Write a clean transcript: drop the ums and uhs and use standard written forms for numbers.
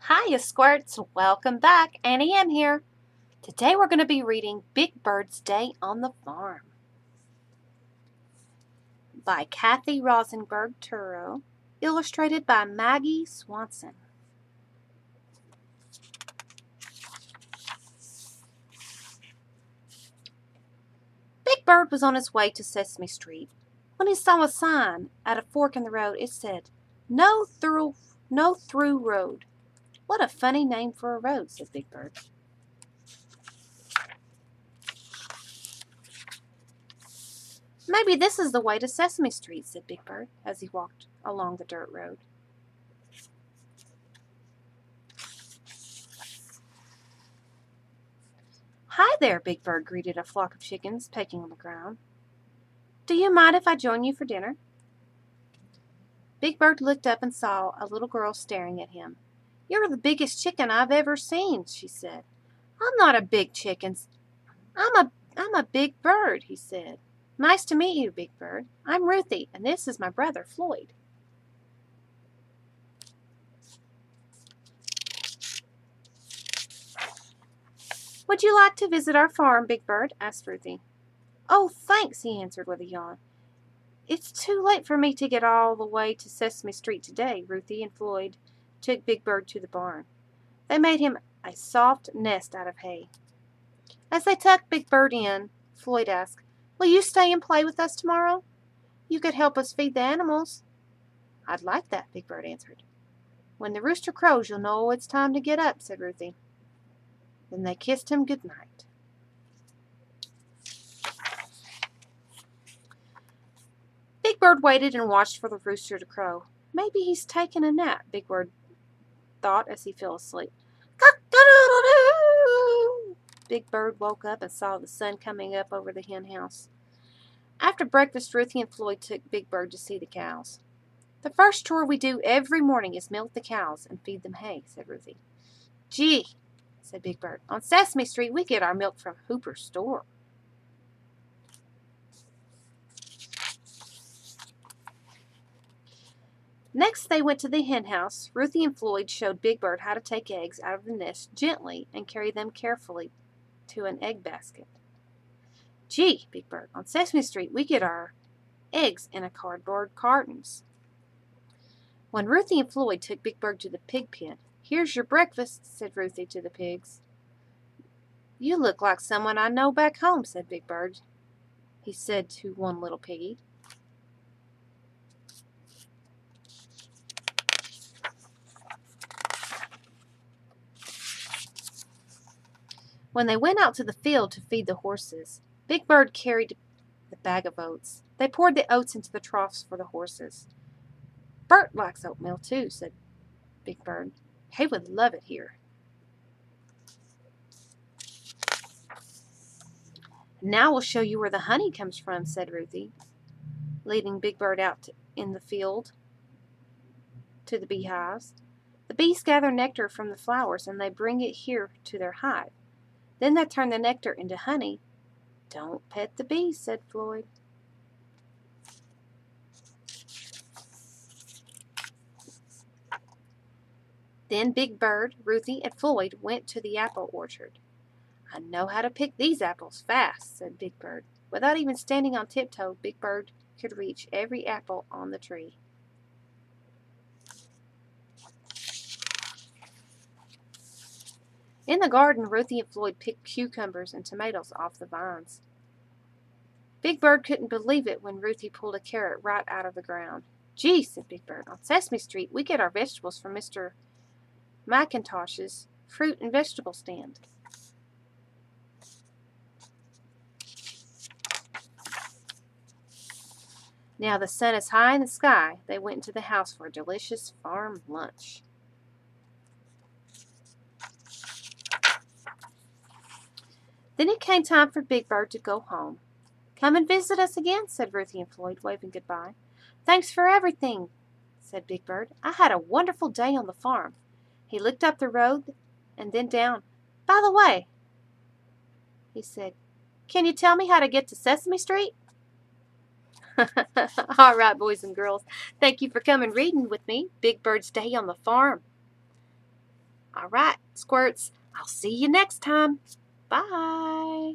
Hiya, Squirts. Welcome back. Annie M here. Today we're going to be reading Big Bird's Day on the Farm by Cathi Rosenberg-Turow, illustrated by Maggie Swanson. Big Bird was on his way to Sesame Street when he saw a sign at a fork in the road. It said, No through road." "What a funny name for a road," said Big Bird. "Maybe this is the way to Sesame Street," said Big Bird as he walked along the dirt road. "Hi there," Big Bird greeted a flock of chickens pecking on the ground. "Do you mind if I join you for dinner?" Big Bird looked up and saw a little girl staring at him. "You're the biggest chicken I've ever seen," she said. "I'm not a big chicken. I'm a big bird," he said. "Nice to meet you, Big Bird. I'm Ruthie, and this is my brother, Floyd." "Would you like to visit our farm, Big Bird?" asked Ruthie. "Oh, thanks," he answered with a yawn. "It's too late for me to get all the way to Sesame Street today." Ruthie and Floyd took Big Bird to the barn. They made him a soft nest out of hay. As they tucked Big Bird in, Floyd asked, "Will you stay and play with us tomorrow? You could help us feed the animals." "I'd like that," Big Bird answered. "When the rooster crows, you'll know it's time to get up," said Ruthie. Then they kissed him good night. Big Bird waited and watched for the rooster to crow. "Maybe he's taking a nap," Big Bird thought as he fell asleep. "Cock-a-doodle-doo!" Big Bird woke up and saw the sun coming up over the hen house. After breakfast, Ruthie and Floyd took Big Bird to see the cows. "The first chore we do every morning is milk the cows and feed them hay," said Ruthie. "Gee," said Big Bird, "on Sesame Street we get our milk from Hooper's store." Next, they went to the hen house. Ruthie and Floyd showed Big Bird how to take eggs out of the nest gently and carry them carefully to an egg basket. "Gee," Big Bird, "on Sesame Street we get our eggs in a cardboard cartons." When Ruthie and Floyd took Big Bird to the pig pen, "Here's your breakfast," said Ruthie to the pigs. "You look like someone I know back home," said Big Bird. He said to one little piggy. When they went out to the field to feed the horses, Big Bird carried the bag of oats. They poured the oats into the troughs for the horses. "Bert likes oatmeal too," said Big Bird. "He would love it here." "Now we'll show you where the honey comes from," said Ruthie, leading Big Bird out in the field to the beehives. "The bees gather nectar from the flowers and they bring it here to their hive. Then they turn the nectar into honey." "Don't pet the bees," said Floyd. Then Big Bird, Ruthie, and Floyd went to the apple orchard. "I know how to pick these apples fast," said Big Bird. Without even standing on tiptoe, Big Bird could reach every apple on the tree. In the garden, Ruthie and Floyd picked cucumbers and tomatoes off the vines. Big Bird couldn't believe it when Ruthie pulled a carrot right out of the ground. "Gee," said Big Bird, "on Sesame Street we get our vegetables from Mr. McIntosh's fruit and vegetable stand." Now the sun is high in the sky, they went into the house for a delicious farm lunch. Then it came time for Big Bird to go home. "Come and visit us again," said Ruthie and Floyd, waving goodbye. "Thanks for everything," said Big Bird. "I had a wonderful day on the farm." He looked up the road and then down. "By the way," he said, "can you tell me how to get to Sesame Street?" All right, boys and girls, thank you for coming reading with me. Big Bird's Day on the Farm. All right, Squirts, I'll see you next time. Bye.